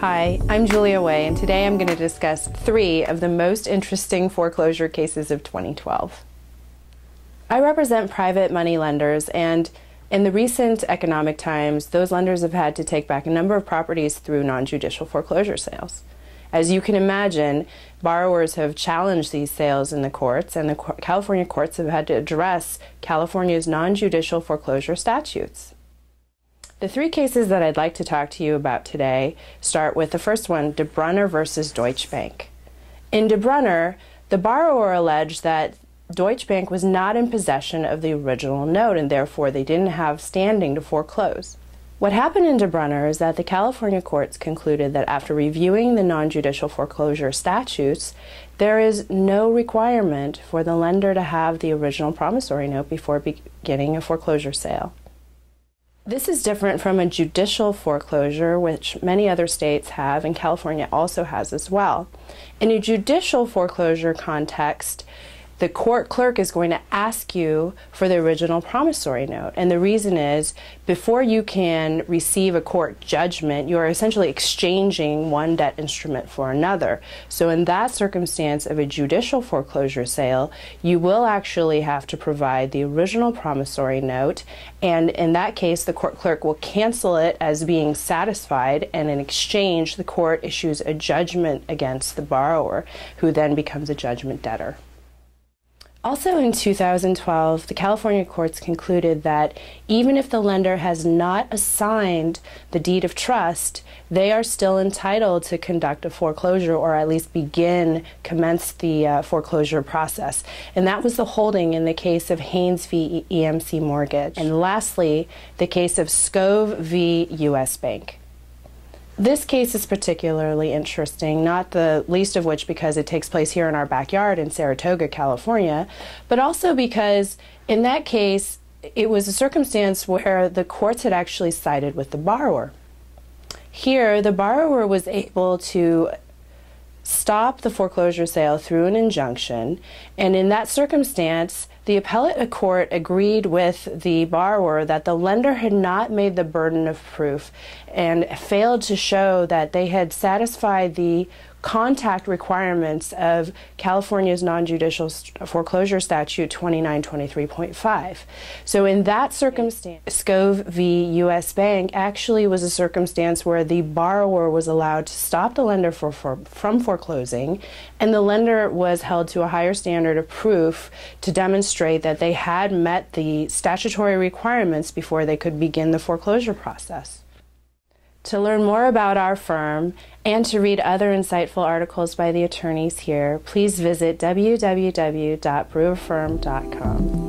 Hi, I'm Julia Way, and today I'm going to discuss 3 of the most interesting foreclosure cases of 2012. I represent private money lenders, and in the recent economic times, those lenders have had to take back a number of properties through non-judicial foreclosure sales. As you can imagine, borrowers have challenged these sales in the courts, and the California courts have had to address California's non-judicial foreclosure statutes. The 3 cases that I'd like to talk to you about today start with the first one, DEBRUNNER versus Deutsche Bank. In DEBRUNNER, the borrower alleged that Deutsche Bank was not in possession of the original note and therefore they didn't have standing to foreclose. What happened in DEBRUNNER is that the California courts concluded that after reviewing the non-judicial foreclosure statutes, there is no requirement for the lender to have the original promissory note before beginning a foreclosure sale. This is different from a judicial foreclosure, which many other states have, and California also has as well. In a judicial foreclosure context, the court clerk is going to ask you for the original promissory note. And the reason is, before you can receive a court judgment, you are essentially exchanging one debt instrument for another. So in that circumstance of a judicial foreclosure sale, you will actually have to provide the original promissory note. And in that case, the court clerk will cancel it as being satisfied, and in exchange, the court issues a judgment against the borrower, who then becomes a judgment debtor. Also in 2012, the California courts concluded that even if the lender has not assigned the deed of trust, they are still entitled to conduct a foreclosure or at least commence the foreclosure process. And that was the holding in the case of HAYNES v. EMC Mortgage. And lastly, the case of SKOV v. US Bank. This case is particularly interesting, not the least of which because it takes place here in our backyard in Saratoga, California, but also because in that case, it was a circumstance where the courts had actually sided with the borrower. Here, the borrower was able to stop the foreclosure sale through an injunction, and in that circumstance, the appellate court agreed with the borrower that the lender had not made the burden of proof and failed to show that they had satisfied the contact requirements of California's non-judicial foreclosure statute 2923.5. So in that circumstance, SKOV v. US Bank actually was a circumstance where the borrower was allowed to stop the lender from foreclosing, and the lender was held to a higher standard of proof to demonstrate that they had met the statutory requirements before they could begin the foreclosure process. To learn more about our firm and to read other insightful articles by the attorneys here, please visit www.brewerfirm.com.